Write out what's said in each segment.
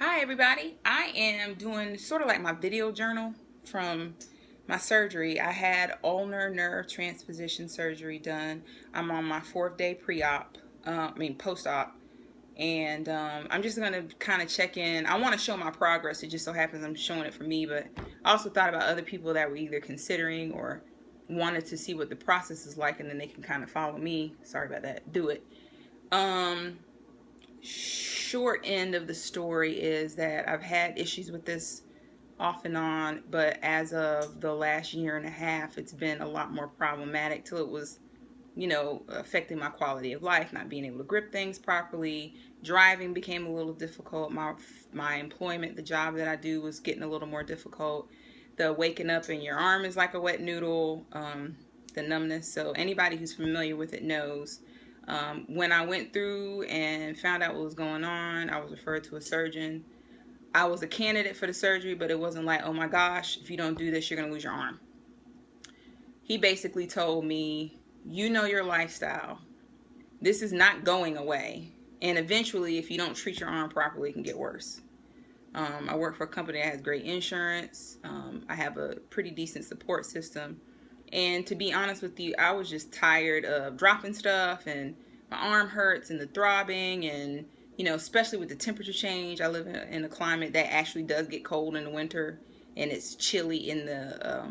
Hi everybody, I am doing sort of like my video journal from my surgery. I had ulnar nerve transposition surgery done. I'm on my 4th day pre-op, post-op, and I'm just going to kind of check in. I want to show my progress. It just so happens I'm showing it for me, but I also thought about other people that were either considering or wanted to see what the process is like, and then they can kind of follow me. Sorry about that. Do it. Um, Short end of the story is that I've had issues with this off and on, but as of the last year and a half, it's been a lot more problematic till it was, affecting my quality of life, not being able to grip things properly. Driving became a little difficult. My employment, the job that I do, was getting a little more difficult. The waking up in your arm is like a wet noodle, the numbness. So anybody who's familiar with it knows. When I went through and found out what was going on, I was referred to a surgeon. I was a candidate for the surgery, but it wasn't like, oh my gosh, if you don't do this, you're going to lose your arm. He basically told me, you know your lifestyle. This is not going away. And eventually, if you don't treat your arm properly, it can get worse. I work for a company that has great insurance. I have a pretty decent support system. And to be honest with you, I was just tired of dropping stuff, and my arm hurts and the throbbing, and especially with the temperature change. I live in a climate that actually does get cold in the winter, and it's chilly in the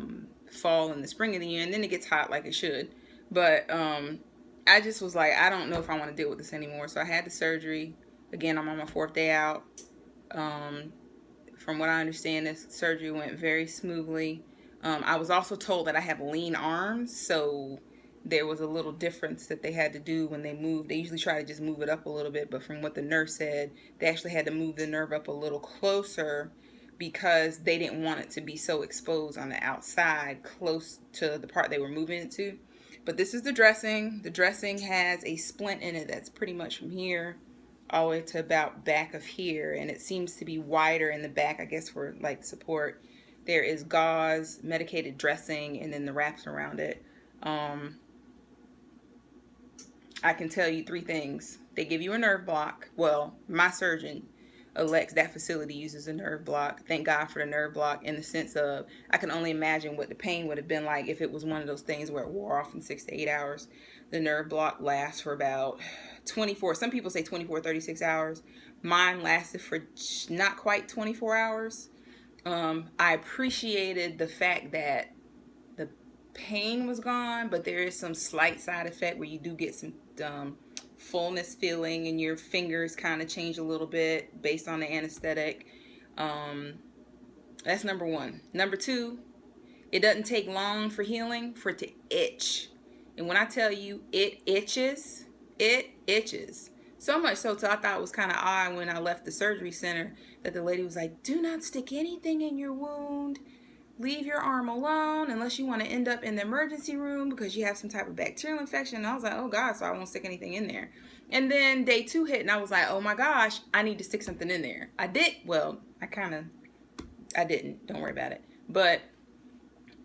fall and the spring of the year, and then it gets hot like it should. But I just was like, I don't know if I want to deal with this anymore. So I had the surgery. Again, I'm on my 4th day out. From what I understand, this surgery went very smoothly. I was also told that I have lean arms, so there was a little difference that they had to do when they moved. They usually try to just move it up a little bit, but from what the nurse said, they actually had to move the nerve up a little closer because they didn't want it to be so exposed on the outside, close to the part they were moving it to. But this is the dressing. The dressing has a splint in it that's pretty much from here all the way to about back of here, and it seems to be wider in the back, I guess, for like support. There is gauze, medicated dressing, and then the wraps around it. I can tell you 3 things. They give you a nerve block. Well, my surgeon elects that facility uses a nerve block. Thank God for the nerve block, in the sense of I can only imagine what the pain would have been like if it was one of those things where it wore off in 6 to 8 hours. The nerve block lasts for about 24, some people say 24, 36 hours. Mine lasted for not quite 24 hours. I appreciated the fact that the pain was gone, but there is some slight side effect where you do get some fullness feeling, and your fingers kind of change a little bit based on the anesthetic. That's number 1. Number 2, it doesn't take long for healing for it to itch. And when I tell you it itches, it itches. So much so I thought it was kind of odd when I left the surgery center that the lady was like, do not stick anything in your wound. Leave your arm alone unless you want to end up in the emergency room because you have some type of bacterial infection. And I was like, oh God, so I won't stick anything in there. And then day 2 hit, and I was like, oh my gosh, I need to stick something in there. I didn't. Don't worry about it. But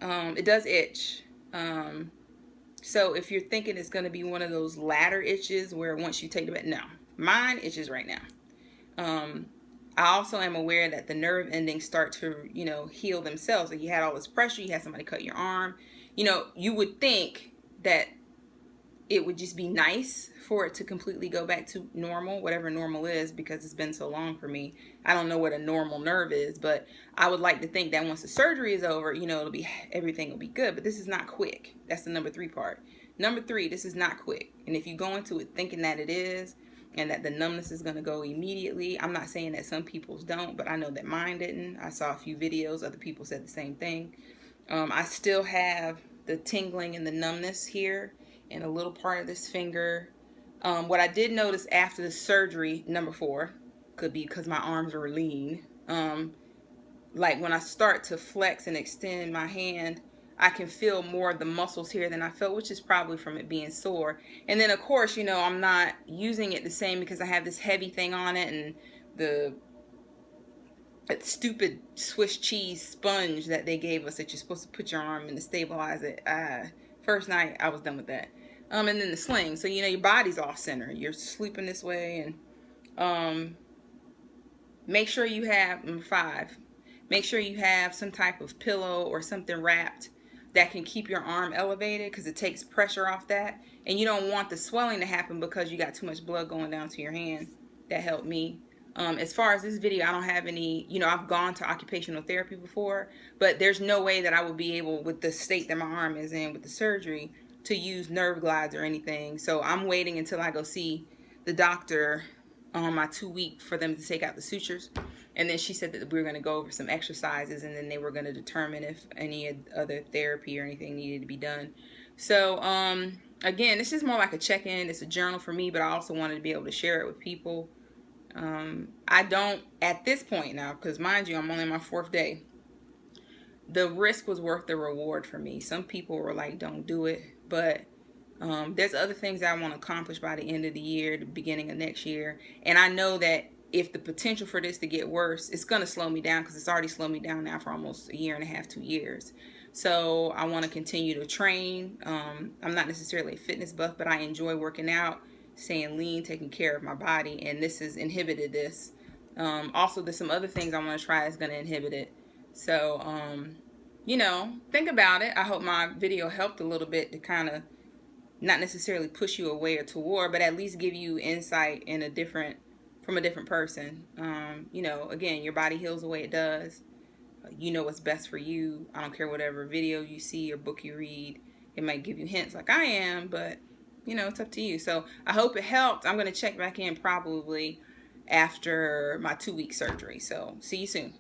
it does itch. So if you're thinking it's going to be one of those ladder itches where once you take the bed, no. Mine itches right now. I also am aware that the nerve endings start to, heal themselves. Like you had all this pressure, you had somebody cut your arm. You would think that it would just be nice for it to completely go back to normal, whatever normal is, because it's been so long for me. I don't know what a normal nerve is, but I would like to think that once the surgery is over, everything will be good. But this is not quick. That's the number 3 part. Number 3, this is not quick. And if you go into it thinking that it is, and that the numbness is going to go immediately, I'm not saying that some people's don't, but I know that mine didn't. I saw a few videos, other people said the same thing. I still have the tingling and the numbness here and a little part of this finger. What I did notice after the surgery, number 4, could be because my arms are lean. Like when I start to flex and extend my hand, I can feel more of the muscles here than I felt, which is probably from it being sore. And then of course, I'm not using it the same because I have this heavy thing on it, and that stupid Swiss cheese sponge that they gave us that you're supposed to put your arm in to stabilize it. First night I was done with that. And then the sling. So your body's off center. You're sleeping this way, and Make sure you have, number 5, make sure you have some type of pillow or something wrapped that can keep your arm elevated, because it takes pressure off that. And you don't want the swelling to happen because you got too much blood going down to your hand. That helped me. As far as this video, I don't have any, I've gone to occupational therapy before, but there's no way that I would be able, with the state that my arm is in with the surgery, to use nerve glides or anything. So I'm waiting until I go see the doctor on my 2-week for them to take out the sutures. And then she said that we were going to go over some exercises, and then they were going to determine if any other therapy or anything needed to be done. So again, this is more like a check-in. It's a journal for me, but I also wanted to be able to share it with people. I don't, at this point now, because mind you, I'm only on my 4th day, the risk was worth the reward for me. Some people were like, don't do it, but there's other things that I want to accomplish by the end of the year, the beginning of next year. And I know that if the potential for this to get worse, it's going to slow me down, because it's already slowed me down now for almost 1.5 years, 2 years. So I want to continue to train. I'm not necessarily a fitness buff, but I enjoy working out, staying lean, taking care of my body, and this has inhibited this. Also, there's some other things I want to try that's going to inhibit it. So, think about it. I hope my video helped a little bit to kind of not necessarily push you away or toward, but at least give you insight in from a different person. Again, your body heals the way it does. You know what's best for you. I don't care whatever video you see or book you read. It might give you hints like I am, but it's up to you. So I hope it helped. I'm going to check back in probably after my 2-week surgery. So see you soon.